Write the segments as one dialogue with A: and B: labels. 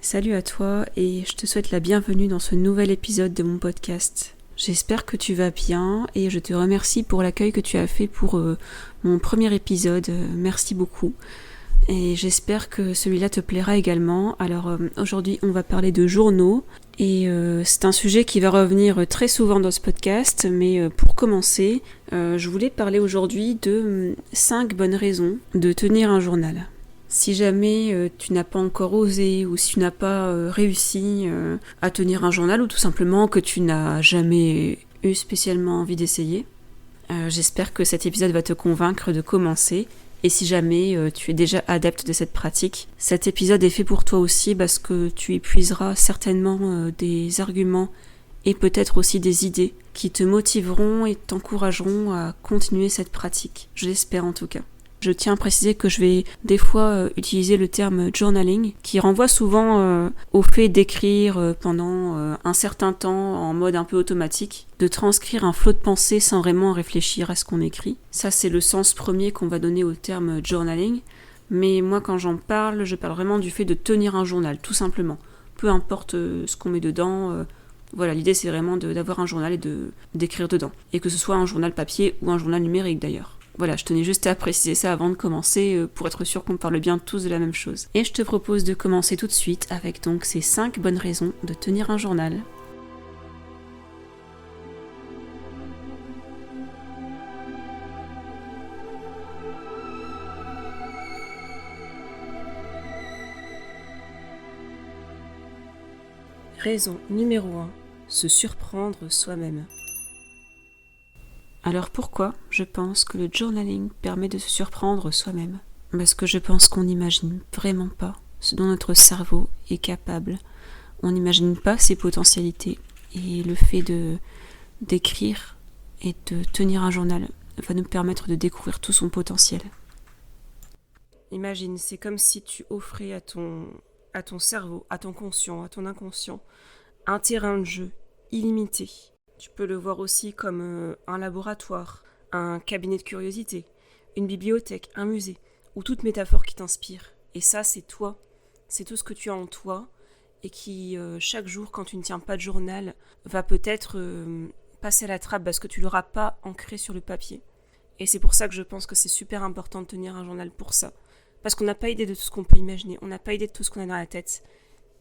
A: Salut à toi et je te souhaite la bienvenue dans ce nouvel épisode de mon podcast. J'espère que tu vas bien et je te remercie pour l'accueil que tu as fait pour mon premier épisode. Merci beaucoup. Et j'espère que celui-là te plaira également. Alors aujourd'hui on va parler de journaux et c'est un sujet qui va revenir très souvent dans ce podcast, mais pour commencer, je voulais parler aujourd'hui de 5 bonnes raisons de tenir un journal. Si jamais tu n'as pas encore osé ou si tu n'as pas réussi à tenir un journal ou tout simplement que tu n'as jamais eu spécialement envie d'essayer, j'espère que cet épisode va te convaincre de commencer. Et si jamais tu es déjà adepte de cette pratique, cet épisode est fait pour toi aussi parce que tu épuiseras certainement des arguments et peut-être aussi des idées qui te motiveront et t'encourageront à continuer cette pratique. Je l'espère en tout cas. Je tiens à préciser que je vais des fois utiliser le terme journaling, qui renvoie souvent au fait d'écrire pendant un certain temps en mode un peu automatique, de transcrire un flot de pensée sans vraiment réfléchir à ce qu'on écrit. Ça, c'est le sens premier qu'on va donner au terme journaling. Mais moi, quand j'en parle, je parle vraiment du fait de tenir un journal, tout simplement. Peu importe ce qu'on met dedans. Voilà, l'idée, c'est vraiment d'avoir un journal et d'écrire dedans. Et que ce soit un journal papier ou un journal numérique, d'ailleurs. Voilà, je tenais juste à préciser ça avant de commencer pour être sûr qu'on parle bien tous de la même chose. Et je te propose de commencer tout de suite avec donc ces 5 bonnes raisons de tenir un journal. Raison numéro 1, se surprendre soi-même. Alors pourquoi je pense que le journaling permet de se surprendre soi-même ? Parce que je pense qu'on n'imagine vraiment pas ce dont notre cerveau est capable. On n'imagine pas ses potentialités. Et le fait d'écrire et de tenir un journal va nous permettre de découvrir tout son potentiel. Imagine, c'est comme si tu offrais à ton cerveau, à ton conscient, à ton inconscient, un terrain de jeu illimité. Tu peux le voir aussi comme un laboratoire, un cabinet de curiosité, une bibliothèque, un musée, ou toute métaphore qui t'inspire. Et ça, c'est toi. C'est tout ce que tu as en toi et qui, chaque jour, quand tu ne tiens pas de journal, va peut-être passer à la trappe parce que tu ne l'auras pas ancré sur le papier. Et c'est pour ça que je pense que c'est super important de tenir un journal pour ça. Parce qu'on n'a pas idée de tout ce qu'on peut imaginer, on n'a pas idée de tout ce qu'on a dans la tête.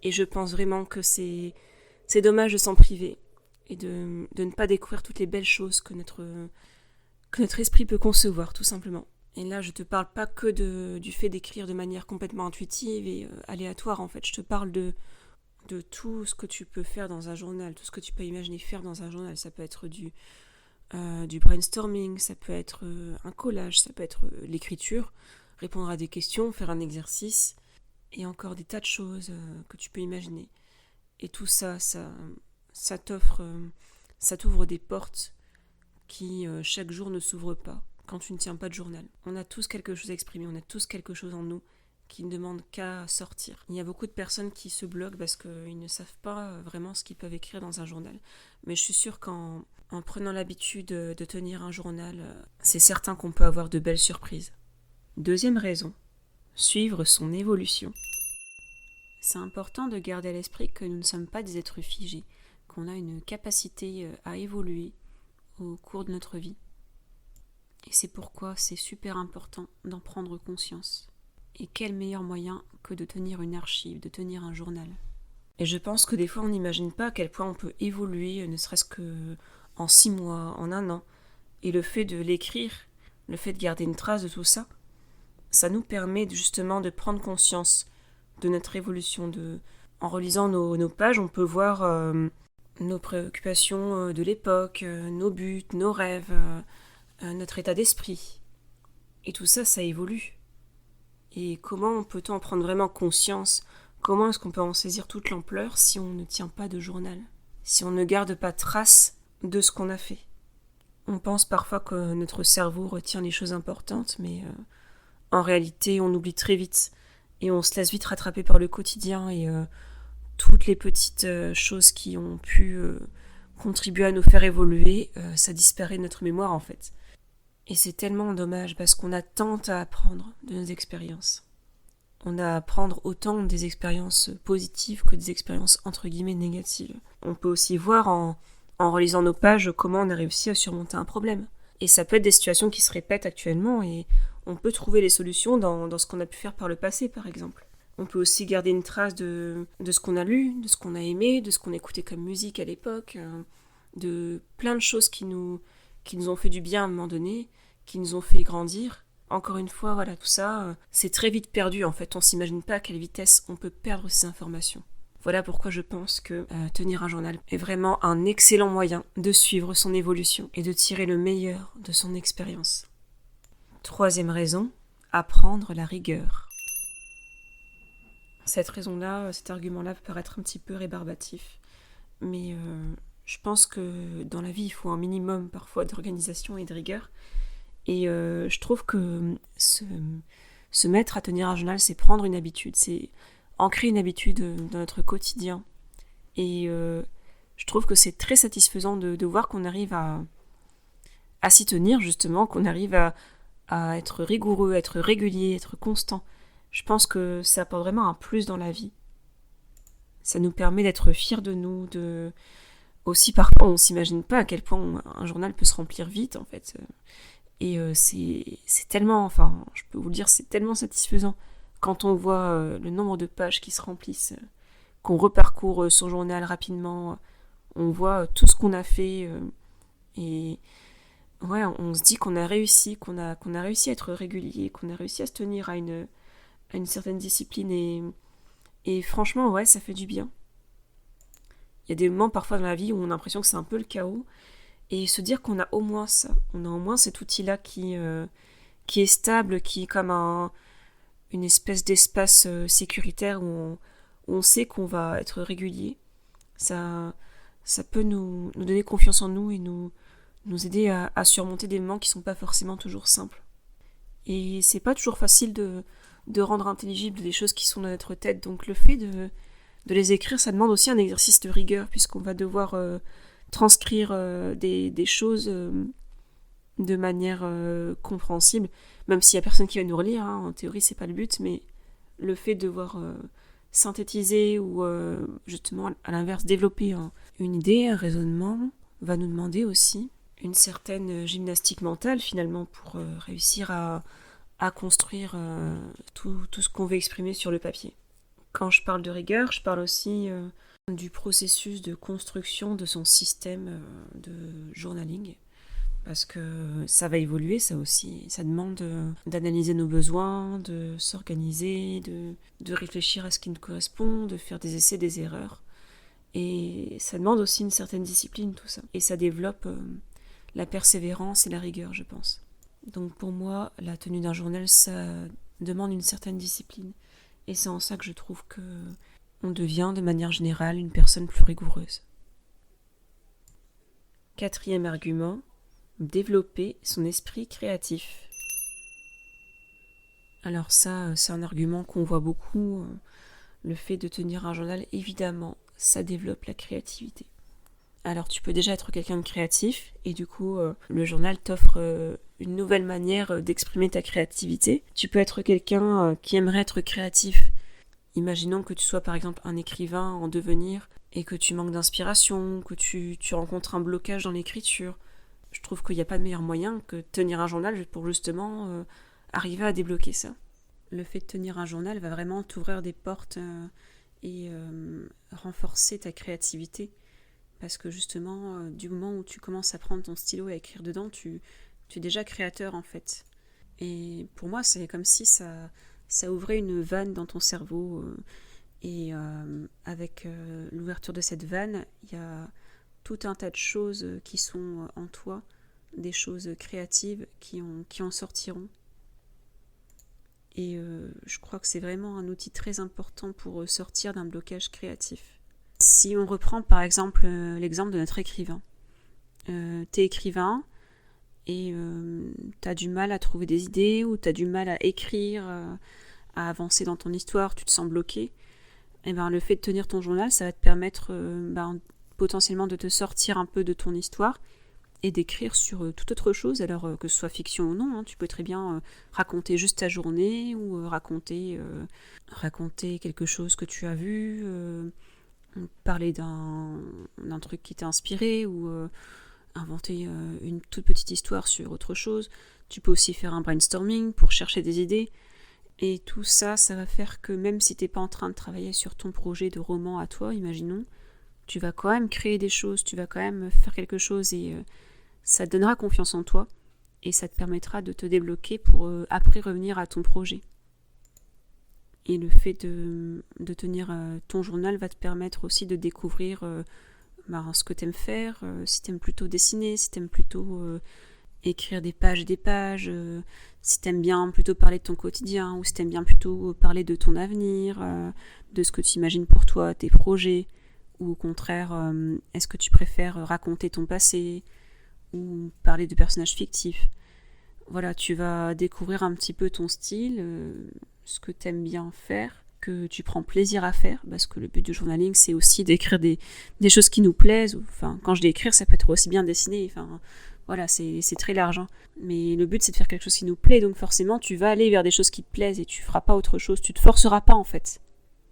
A: Et je pense vraiment que c'est dommage de s'en priver. Et de ne pas découvrir toutes les belles choses que notre esprit peut concevoir, tout simplement. Et là, je te parle pas que du fait d'écrire de manière complètement intuitive et aléatoire, en fait. Je te parle de tout ce que tu peux faire dans un journal, tout ce que tu peux imaginer faire dans un journal. Ça peut être du brainstorming, ça peut être un collage, ça peut être l'écriture, répondre à des questions, faire un exercice, et encore des tas de choses que tu peux imaginer. Et tout ça, ça t'ouvre des portes qui chaque jour ne s'ouvrent pas quand tu ne tiens pas de journal. On a tous quelque chose à exprimer, on a tous quelque chose en nous qui ne demande qu'à sortir. Il y a beaucoup de personnes qui se bloquent parce qu'ils ne savent pas vraiment ce qu'ils peuvent écrire dans un journal. Mais je suis sûre qu'en prenant l'habitude de tenir un journal, c'est certain qu'on peut avoir de belles surprises. Deuxième raison, suivre son évolution. C'est important de garder à l'esprit que nous ne sommes pas des êtres figés, qu'on a une capacité à évoluer au cours de notre vie. Et c'est pourquoi c'est super important d'en prendre conscience. Et quel meilleur moyen que de tenir une archive, de tenir un journal. Et je pense que des fois on n'imagine pas à quel point on peut évoluer, ne serait-ce que en 6 mois, en 1 an. Et le fait de l'écrire, le fait de garder une trace de tout ça, ça nous permet justement de prendre conscience de notre évolution. En relisant nos pages, on peut voir nos préoccupations de l'époque, nos buts, nos rêves, notre état d'esprit. Et tout ça, ça évolue. Et comment peut-on en prendre vraiment conscience ? Comment est-ce qu'on peut en saisir toute l'ampleur si on ne tient pas de journal ? Si on ne garde pas trace de ce qu'on a fait ? On pense parfois que notre cerveau retient les choses importantes, mais en réalité, on oublie très vite. Et on se laisse vite rattraper par le quotidien et toutes les petites choses qui ont pu contribuer à nous faire évoluer, ça disparaît de notre mémoire en fait. Et c'est tellement dommage parce qu'on a tant à apprendre de nos expériences. On a à prendre autant des expériences positives que des expériences entre guillemets négatives. On peut aussi voir en relisant nos pages comment on a réussi à surmonter un problème. Et ça peut être des situations qui se répètent actuellement et on peut trouver les solutions dans ce qu'on a pu faire par le passé, par exemple. On peut aussi garder une trace de ce qu'on a lu, de ce qu'on a aimé, de ce qu'on écoutait comme musique à l'époque, de plein de choses qui nous ont fait du bien à un moment donné, qui nous ont fait grandir. Encore une fois, voilà, tout ça, c'est très vite perdu en fait. On s'imagine pas à quelle vitesse on peut perdre ces informations. Voilà pourquoi je pense que tenir un journal est vraiment un excellent moyen de suivre son évolution et de tirer le meilleur de son expérience. Troisième raison, apprendre la rigueur. Cette raison-là, cet argument-là peut paraître un petit peu rébarbatif, mais je pense que dans la vie, il faut un minimum parfois d'organisation et de rigueur. Et je trouve que se mettre à tenir un journal, c'est prendre une habitude, c'est ancrer une habitude dans notre quotidien. Et je trouve que c'est très satisfaisant de voir qu'on arrive à s'y tenir, justement, qu'on arrive à être rigoureux, à être régulier, à être constant. Je pense que ça apporte vraiment un plus dans la vie. Ça nous permet d'être fiers de nous, aussi parfois on ne s'imagine pas à quel point un journal peut se remplir vite, en fait. Et c'est tellement, enfin, je peux vous le dire, c'est tellement satisfaisant quand on voit le nombre de pages qui se remplissent, qu'on reparcourt son journal rapidement, on voit tout ce qu'on a fait, et ouais, on se dit qu'on a réussi, qu'on a réussi à être régulier, qu'on a réussi à se tenir à une certaine discipline, et franchement, ouais, ça fait du bien. Il y a des moments parfois dans la vie où on a l'impression que c'est un peu le chaos, et se dire qu'on a au moins ça, on a au moins cet outil-là qui est stable, qui est comme une espèce d'espace sécuritaire où on sait qu'on va être régulier. Ça peut nous donner confiance en nous et nous aider à surmonter des moments qui sont pas forcément toujours simples. Et c'est pas toujours facile de rendre intelligibles des choses qui sont dans notre tête, donc le fait de les écrire, ça demande aussi un exercice de rigueur, puisqu'on va devoir transcrire des choses de manière compréhensible, même s'il y a personne qui va nous relire, hein, en théorie c'est pas le but, mais le fait de devoir synthétiser ou justement à l'inverse développer une idée, un raisonnement, va nous demander aussi une certaine gymnastique mentale finalement pour réussir à construire tout ce qu'on veut exprimer sur le papier. Quand je parle de rigueur, je parle aussi du processus de construction de son système de journaling, parce que ça va évoluer, ça aussi. Ça demande d'analyser nos besoins, de s'organiser, de réfléchir à ce qui nous correspond, de faire des essais, des erreurs. Et ça demande aussi une certaine discipline, tout ça. Et ça développe la persévérance et la rigueur, je pense. Donc pour moi, la tenue d'un journal, ça demande une certaine discipline. Et c'est en ça que je trouve que on devient de manière générale une personne plus rigoureuse. Quatrième argument, développer son esprit créatif. Alors ça, c'est un argument qu'on voit beaucoup. Le fait de tenir un journal, évidemment, ça développe la créativité. Alors tu peux déjà être quelqu'un de créatif et du coup le journal t'offre une nouvelle manière d'exprimer ta créativité. Tu peux être quelqu'un qui aimerait être créatif. Imaginons que tu sois par exemple un écrivain en devenir et que tu manques d'inspiration, que tu rencontres un blocage dans l'écriture. Je trouve qu'il n'y a pas de meilleur moyen que de tenir un journal pour justement arriver à débloquer ça. Le fait de tenir un journal va vraiment t'ouvrir des portes et renforcer ta créativité. Parce que justement, du moment où tu commences à prendre ton stylo et à écrire dedans, tu es déjà créateur en fait. Et pour moi, c'est comme si ça ouvrait une vanne dans ton cerveau. Et avec l'ouverture de cette vanne, il y a tout un tas de choses qui sont en toi, des choses créatives qui en sortiront. Et je crois que c'est vraiment un outil très important pour sortir d'un blocage créatif. Si on reprend par exemple l'exemple de notre écrivain. T'es écrivain et t'as du mal à trouver des idées ou t'as du mal à écrire, à avancer dans ton histoire, tu te sens bloqué. Et ben, le fait de tenir ton journal, ça va te permettre potentiellement de te sortir un peu de ton histoire et d'écrire sur toute autre chose, alors que ce soit fiction ou non, hein. Tu peux très bien raconter juste ta journée ou raconter quelque chose que tu as vu, parler d'un truc qui t'a inspiré ou inventer une toute petite histoire sur autre chose. Tu peux aussi faire un brainstorming pour chercher des idées. Et tout ça, ça va faire que même si t'es pas en train de travailler sur ton projet de roman à toi, imaginons, tu vas quand même créer des choses, tu vas quand même faire quelque chose et ça te donnera confiance en toi et ça te permettra de te débloquer pour après revenir à ton projet. Et le fait de tenir ton journal va te permettre aussi de découvrir ce que t'aimes faire, si t'aimes plutôt dessiner, si t'aimes plutôt écrire des pages et des pages, si t'aimes bien plutôt parler de ton quotidien ou si t'aimes bien plutôt parler de ton avenir, de ce que tu imagines pour toi, tes projets, ou au contraire, est-ce que tu préfères raconter ton passé ou parler de personnages fictifs. Voilà, tu vas découvrir un petit peu ton style, ce que t'aimes bien faire, que tu prends plaisir à faire, parce que le but du journaling, c'est aussi d'écrire des choses qui nous plaisent. Enfin, quand je dis écrire, ça peut être aussi bien dessiner. Enfin, voilà, c'est très large. Hein. Mais le but, c'est de faire quelque chose qui nous plaît, donc forcément, tu vas aller vers des choses qui te plaisent et tu feras pas autre chose. Tu te forceras pas, en fait.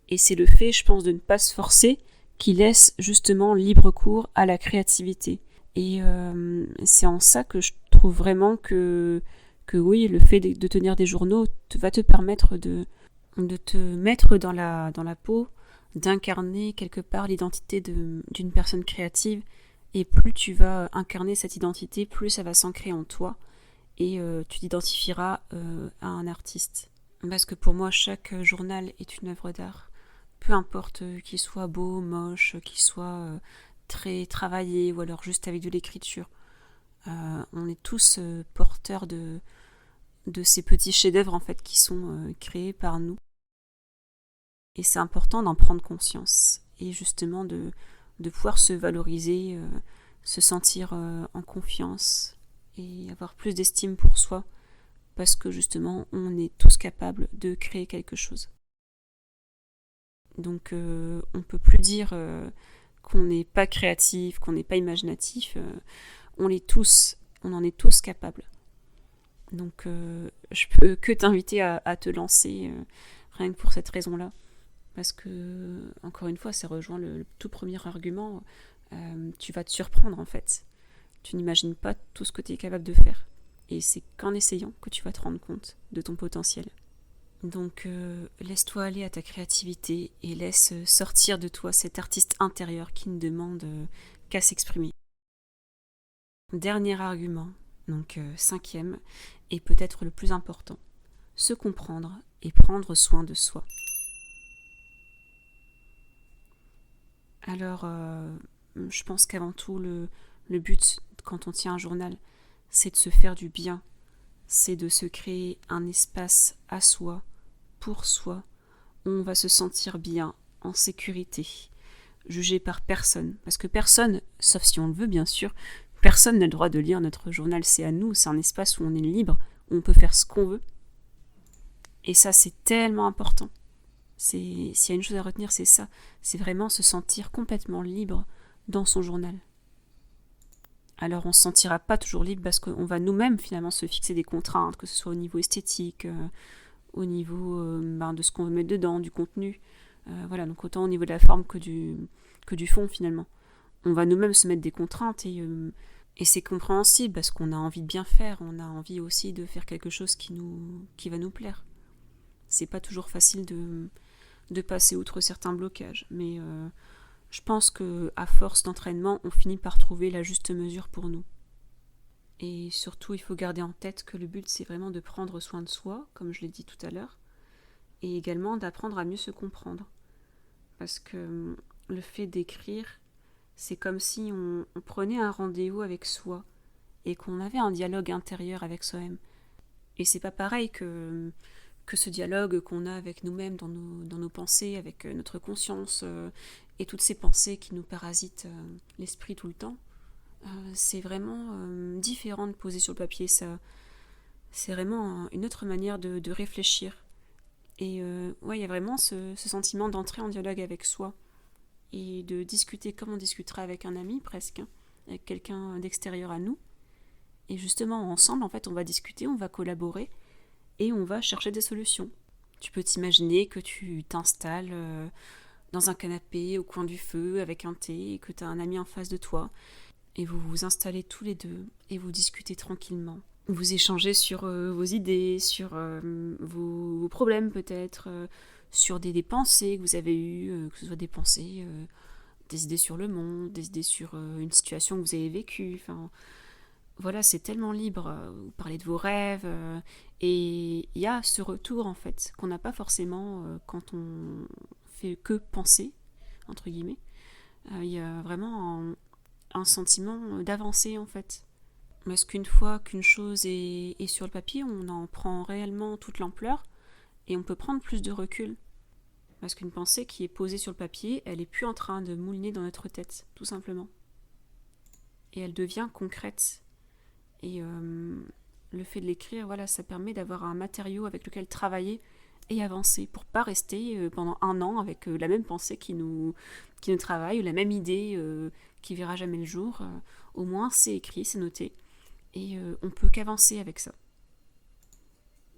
A: Et c'est le fait, je pense, de ne pas se forcer qui laisse justement libre cours à la créativité. Et c'est en ça que je trouve vraiment que oui, le fait de tenir des journaux va te permettre de te mettre dans la peau, d'incarner quelque part l'identité d'une personne créative. Et plus tu vas incarner cette identité, plus ça va s'ancrer en toi et tu t'identifieras à un artiste. Parce que pour moi, chaque journal est une œuvre d'art. Peu importe qu'il soit beau, moche, qu'il soit très travaillé ou alors juste avec de l'écriture. On est tous porteurs de ces petits chefs-d'œuvre en fait qui sont créés par nous. Et c'est important d'en prendre conscience et justement de pouvoir se valoriser, se sentir en confiance et avoir plus d'estime pour soi parce que justement on est tous capables de créer quelque chose. Donc on peut plus dire qu'on n'est pas créatif, qu'on n'est pas imaginatif. On l'est tous, on en est tous capables. Donc je peux que t'inviter à te lancer rien que pour cette raison-là. Parce que, encore une fois, ça rejoint le tout premier argument. Tu vas te surprendre en fait. Tu n'imagines pas tout ce que tu es capable de faire. Et c'est qu'en essayant que tu vas te rendre compte de ton potentiel. Donc laisse-toi aller à ta créativité et laisse sortir de toi cet artiste intérieur qui ne demande qu'à s'exprimer. Dernier argument, donc cinquième, et peut-être le plus important, se comprendre et prendre soin de soi. Alors, je pense qu'avant tout, le but, quand on tient un journal, c'est de se faire du bien, c'est de se créer un espace à soi, pour soi, où on va se sentir bien, en sécurité, jugé par personne. Parce que personne, sauf si on le veut bien sûr, personne n'a le droit de lire notre journal, c'est à nous, c'est un espace où on est libre, où on peut faire ce qu'on veut. Et ça, c'est tellement important. S'il y a une chose à retenir, c'est ça. C'est vraiment se sentir complètement libre dans son journal. Alors on ne se sentira pas toujours libre parce qu'on va nous-mêmes finalement se fixer des contraintes, que ce soit au niveau esthétique, au niveau de ce qu'on veut mettre dedans, du contenu. Voilà, donc autant au niveau de la forme que du fond finalement. On va nous-mêmes se mettre des contraintes et c'est compréhensible parce qu'on a envie de bien faire, on a envie aussi de faire quelque chose qui va nous plaire. C'est pas toujours facile de passer outre certains blocages, mais je pense qu'à force d'entraînement, on finit par trouver la juste mesure pour nous. Et surtout, il faut garder en tête que le but, c'est vraiment de prendre soin de soi, comme je l'ai dit tout à l'heure, et également d'apprendre à mieux se comprendre. Parce que le fait d'écrire, c'est comme si on prenait un rendez-vous avec soi et qu'on avait un dialogue intérieur avec soi-même. Et c'est pas pareil que ce dialogue qu'on a avec nous-mêmes dans nos pensées, avec notre conscience et toutes ces pensées qui nous parasitent l'esprit tout le temps. C'est vraiment différent de poser sur le papier. Ça, c'est vraiment une autre manière de réfléchir. Et il y a vraiment ce sentiment d'entrer en dialogue avec soi et de discuter comme on discuterait avec un ami presque. avec quelqu'un d'extérieur à nous. Et justement, ensemble, en fait, on va discuter, on va collaborer et on va chercher des solutions. Tu peux t'imaginer que tu t'installes dans un canapé au coin du feu avec un thé et que tu as un ami en face de toi et vous vous installez tous les deux et vous discutez tranquillement. Vous échangez sur vos idées, sur vos problèmes peut-être, sur des pensées que vous avez eues, que ce soit des pensées, des idées sur le monde, des idées sur une situation que vous avez vécue. Enfin, voilà, c'est tellement libre. Vous parlez de vos rêves et il y a ce retour en fait qu'on n'a pas forcément quand on fait que penser, entre guillemets. Il y a vraiment un sentiment d'avancer en fait. Parce qu'une fois qu'une chose est sur le papier, on en prend réellement toute l'ampleur et on peut prendre plus de recul. Parce qu'une pensée qui est posée sur le papier, elle n'est plus en train de mouliner dans notre tête, tout simplement. Et elle devient concrète. Et le fait de l'écrire, voilà, ça permet d'avoir un matériau avec lequel travailler et avancer, pour pas rester pendant 1 an avec la même pensée qui nous travaille, ou la même idée qui verra jamais le jour. Au moins, c'est écrit, c'est noté. Et on peut qu'avancer avec ça.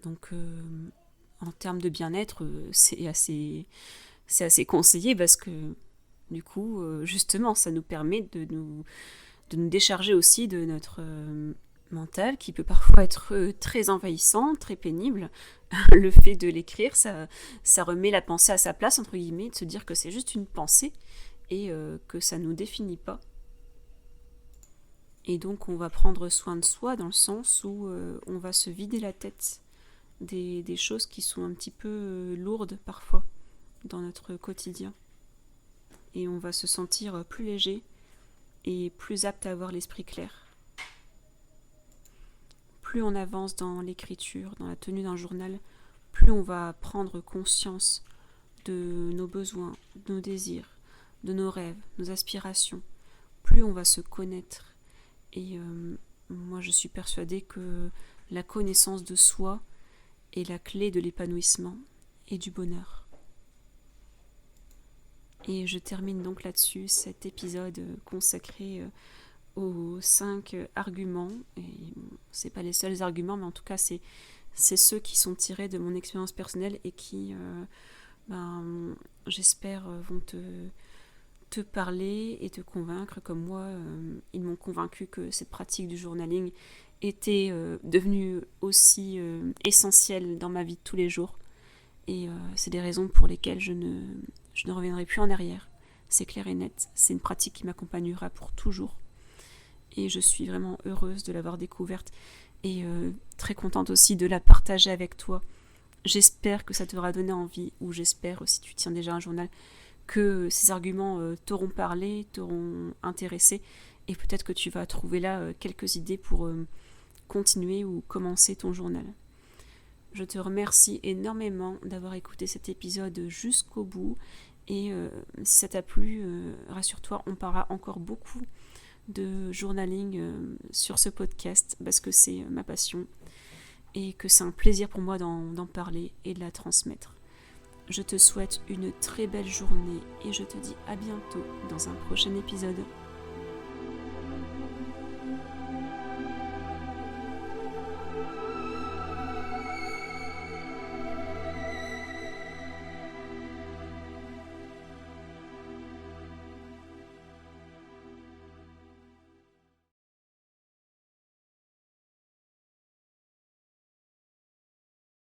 A: Donc, en termes de bien-être, c'est assez conseillé parce que, du coup, justement, ça nous permet de nous décharger aussi de notre mental qui peut parfois être très envahissant, très pénible. Le fait de l'écrire, ça remet la pensée à sa place, entre guillemets, de se dire que c'est juste une pensée et que ça ne nous définit pas. Et donc on va prendre soin de soi dans le sens où on va se vider la tête des choses qui sont un petit peu lourdes parfois dans notre quotidien. Et on va se sentir plus léger et plus apte à avoir l'esprit clair. Plus on avance dans l'écriture, dans la tenue d'un journal, plus on va prendre conscience de nos besoins, de nos désirs, de nos rêves, nos aspirations. Plus on va se connaître. Et moi je suis persuadée que la connaissance de soi est la clé de l'épanouissement et du bonheur. Et je termine donc là-dessus cet épisode consacré aux 5 arguments. Et c'est pas les seuls arguments, mais en tout cas c'est ceux qui sont tirés de mon expérience personnelle et qui, j'espère, vont te parler et te convaincre comme moi. Ils m'ont convaincu que cette pratique du journaling était devenue aussi essentielle dans ma vie de tous les jours. Et c'est des raisons pour lesquelles je ne reviendrai plus en arrière. C'est clair et net. C'est une pratique qui m'accompagnera pour toujours. Et je suis vraiment heureuse de l'avoir découverte et très contente aussi de la partager avec toi. J'espère que ça t'aura donné envie, ou j'espère, si tu tiens déjà un journal, que ces arguments t'auront parlé, t'auront intéressé, et peut-être que tu vas trouver là quelques idées pour continuer ou commencer ton journal. Je te remercie énormément d'avoir écouté cet épisode jusqu'au bout, et si ça t'a plu, rassure-toi, on parlera encore beaucoup de journaling sur ce podcast, parce que c'est ma passion, et que c'est un plaisir pour moi d'en parler et de la transmettre. Je te souhaite une très belle journée et je te dis à bientôt dans un prochain épisode.